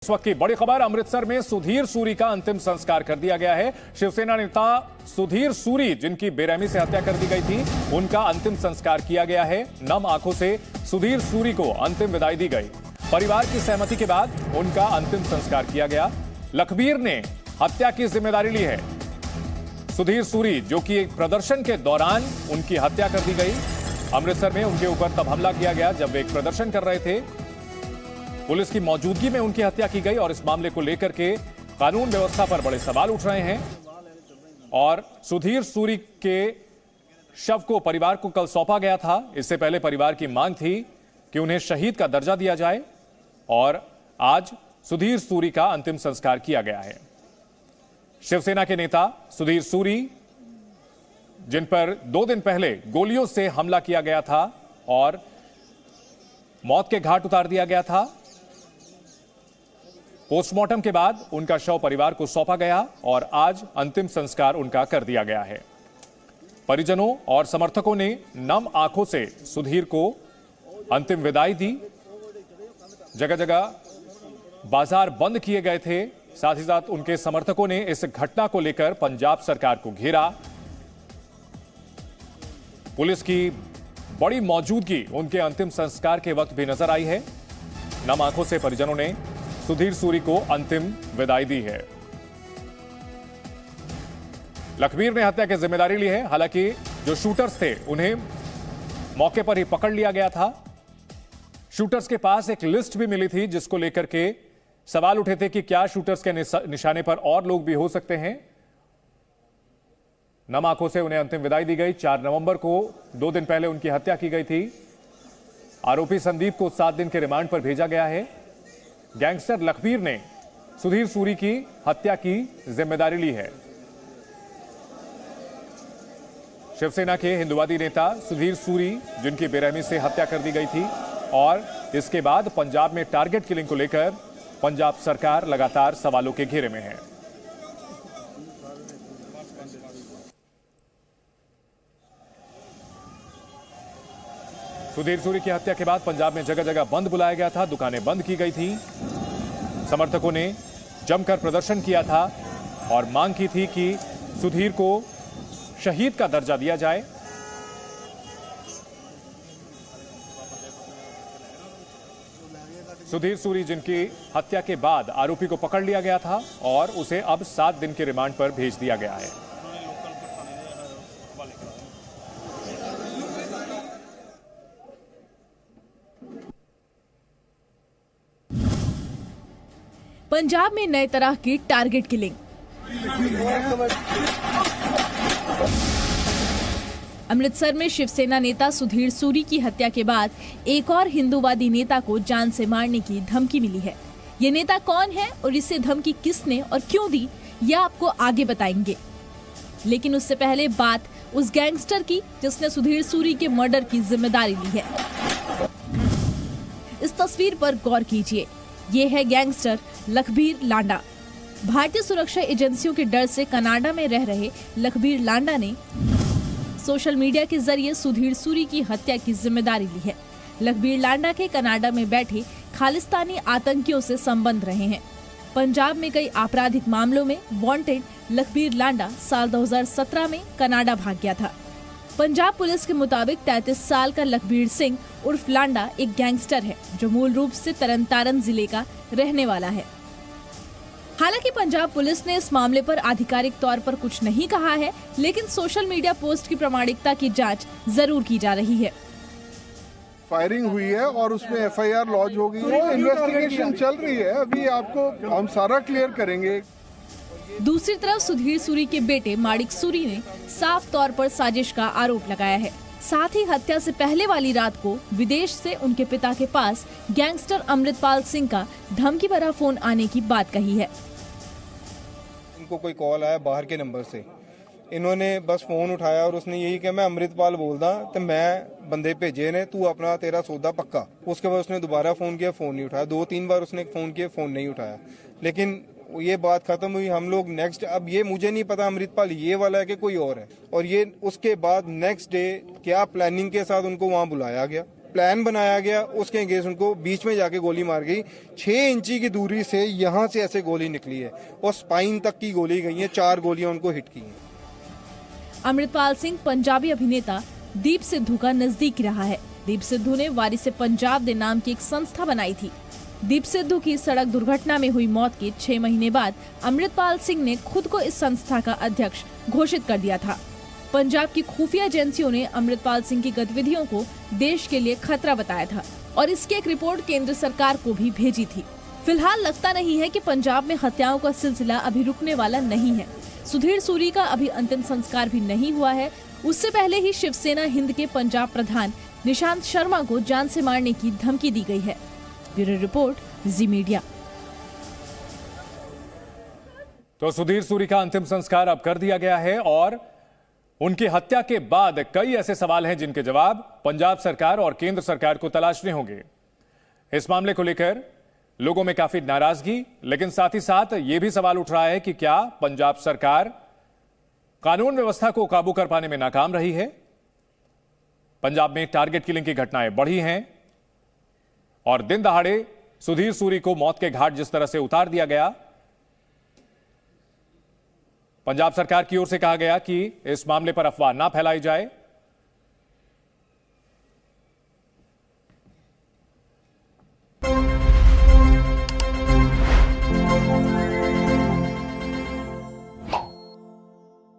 इस वक्त की बड़ी खबर, अमृतसर में सुधीर सूरी का अंतिम संस्कार कर दिया गया है। शिवसेना नेता सुधीर सूरी, जिनकी बेरहमी से हत्या कर दी गई थी, उनका अंतिम संस्कार किया गया है। नम आंखों से सुधीर सूरी को अंतिम विदाई दी गई। परिवार की सहमति के बाद उनका अंतिम संस्कार किया गया। लखबीर ने हत्या की जिम्मेदारी ली है। सुधीर सूरी, जो कि एक प्रदर्शन के दौरान उनकी हत्या कर दी गई। अमृतसर में उनके ऊपर तब हमला किया गया जब वे एक प्रदर्शन कर रहे थे। पुलिस की मौजूदगी में उनकी हत्या की गई और इस मामले को लेकर के कानून व्यवस्था पर बड़े सवाल उठ रहे हैं। और सुधीर सूरी के शव को परिवार को कल सौंपा गया था। इससे पहले परिवार की मांग थी कि उन्हें शहीद का दर्जा दिया जाए और आज सुधीर सूरी का अंतिम संस्कार किया गया है। शिवसेना के नेता सुधीर सूरी, जिन पर 2 दिन पहले गोलियों से हमला किया गया था और मौत के घाट उतार दिया गया था, पोस्टमार्टम के बाद उनका शव परिवार को सौंपा गया और आज अंतिम संस्कार उनका कर दिया गया है। परिजनों और समर्थकों ने नम आंखों से सुधीर को अंतिम विदाई दी। जगह जगह बाजार बंद किए गए थे। साथ ही साथ उनके समर्थकों ने इस घटना को लेकर पंजाब सरकार को घेरा। पुलिस की बड़ी मौजूदगी उनके अंतिम संस्कार के वक्त भी नजर आई है। नम आंखों से परिजनों ने सुधीर सूरी को अंतिम विदाई दी है। लखबीर ने हत्या की जिम्मेदारी ली है। हालांकि जो शूटर्स थे उन्हें मौके पर ही पकड़ लिया गया था। शूटर्स के पास एक लिस्ट भी मिली थी जिसको लेकर के सवाल उठे थे कि क्या शूटर्स के निशाने पर और लोग भी हो सकते हैं। नम आंखों से उन्हें अंतिम विदाई दी गई। 4 नवंबर को 2 दिन पहले उनकी हत्या की गई थी। आरोपी संदीप को 7 दिन के रिमांड पर भेजा गया है। गैंगस्टर लखबीर ने सुधीर सूरी की हत्या की जिम्मेदारी ली है। शिवसेना के हिंदुवादी नेता सुधीर सूरी, जिनकी बेरहमी से हत्या कर दी गई थी और इसके बाद पंजाब में टारगेट किलिंग को लेकर पंजाब सरकार लगातार सवालों के घेरे में है। सुधीर सूरी की हत्या के बाद पंजाब में जगह जगह बंद बुलाया गया था, दुकानें बंद की गई थी। समर्थकों ने जमकर प्रदर्शन किया था और मांग की थी कि सुधीर को शहीद का दर्जा दिया जाए। सुधीर सूरी, जिनकी हत्या के बाद आरोपी को पकड़ लिया गया था और उसे अब 7 दिन के रिमांड पर भेज दिया गया है। पंजाब में नए तरह की टारगेट किलिंग। अमृतसर में शिवसेना नेता सुधीर सूरी की हत्या के बाद एक और हिंदूवादी नेता को जान से मारने की धमकी मिली है। ये नेता कौन है और इसे धमकी किसने और क्यों दी, यह आपको आगे बताएंगे। लेकिन उससे पहले बात उस गैंगस्टर की जिसने सुधीर सूरी के मर्डर की जिम्मेदारी ली है। इस तस्वीर पर गौर कीजिए। ये है गैंगस्टर लखबीर लांडा। भारतीय सुरक्षा एजेंसियों के डर से कनाडा में रह रहे लखबीर लांडा ने सोशल मीडिया के जरिए सुधीर सूरी की हत्या की जिम्मेदारी ली है। लखबीर लांडा के कनाडा में बैठे खालिस्तानी आतंकियों से संबंध रहे हैं। पंजाब में कई आपराधिक मामलों में वांटेड लखबीर लांडा साल 2017 में कनाडा भाग गया था। पंजाब पुलिस के मुताबिक 33 साल का लखबीर सिंह उर्फ लांडा एक गैंगस्टर है जो मूल रूप से तरनतारन जिले का रहने वाला है। हालांकि पंजाब पुलिस ने इस मामले पर आधिकारिक तौर पर कुछ नहीं कहा है, लेकिन सोशल मीडिया पोस्ट की प्रामाणिकता की जांच जरूर की जा रही है। फायरिंग हुई है और उसमें FIR लॉन्च हो गई है। इन्वेस्टिगेशन चल रही है, अभी आपको हम सारा क्लियर करेंगे। दूसरी तरफ सुधीर सूरी के बेटे माणिक सूरी ने साफ तौर पर साजिश का आरोप लगाया है। साथ ही हत्या से पहले वाली रात को विदेश से उनके पिता के पास गैंगस्टर अमृतपाल सिंह का धमकी भरा फोन आने की बात कही है। इनको कोई कॉल आया बाहर के नंबर से, इन्होंने बस फोन उठाया और उसने यही कहा मैं अमृतपाल बोलदा तो मैं बंदे भेजे ने, तू अपना तेरा सौदा पक्का। उसके बाद उसने दोबारा फोन किया, फोन नहीं उठाया। 2-3 बार उसने फोन किया, फोन नहीं उठाया। लेकिन ये बात खत्म हुई, हम लोग नेक्स्ट, अब ये मुझे नहीं पता अमृतपाल ये वाला है कि कोई और है। और ये उसके बाद नेक्स्ट डे क्या प्लानिंग के साथ उनको वहाँ बुलाया गया प्लान बनाया गया, उसके अगेंस्ट उनको बीच में जाके गोली मार गई। 6 इंची की दूरी से यहाँ से ऐसे गोली निकली है और स्पाइन तक की गोली गई है, 4 गोलियां उनको हिट की हैं। अमृतपाल सिंह पंजाबी अभिनेता दीप सिद्धू का नजदीक रहा है। दीप सिद्धू ने वारिसे पंजाब दे नाम की एक संस्था बनाई थी। दीप सिद्धू की सड़क दुर्घटना में हुई मौत के 6 महीने बाद अमृतपाल सिंह ने खुद को इस संस्था का अध्यक्ष घोषित कर दिया था। पंजाब की खुफिया एजेंसियों ने अमृतपाल सिंह की गतिविधियों को देश के लिए खतरा बताया था और इसकी एक रिपोर्ट केंद्र सरकार को भी भेजी थी। फिलहाल लगता नहीं है कि पंजाब में हत्याओं का सिलसिला अभी रुकने वाला नहीं है। सुधीर सूरी का अभी अंतिम संस्कार भी नहीं हुआ है। उससे पहले ही शिवसेना हिंद के पंजाब प्रधान निशांत शर्मा को जान से मारने की धमकी दी गई है। ब्यूरो रिपोर्ट, जी मीडिया। तो सुधीर सूरी का अंतिम संस्कार अब कर दिया गया है और उनकी हत्या के बाद कई ऐसे सवाल हैं जिनके जवाब पंजाब सरकार और केंद्र सरकार को तलाशने होंगे। इस मामले को लेकर लोगों में काफी नाराजगी, लेकिन साथ ही साथ यह भी सवाल उठ रहा है कि क्या पंजाब सरकार कानून व्यवस्था को काबू कर पाने में नाकाम रही है। पंजाब में टारगेट किलिंग की घटनाएं बढ़ी हैं और दिन दहाड़े सुधीर सूरी को मौत के घाट जिस तरह से उतार दिया गया, पंजाब सरकार की ओर से कहा गया कि इस मामले पर अफवाह ना फैलाई जाए।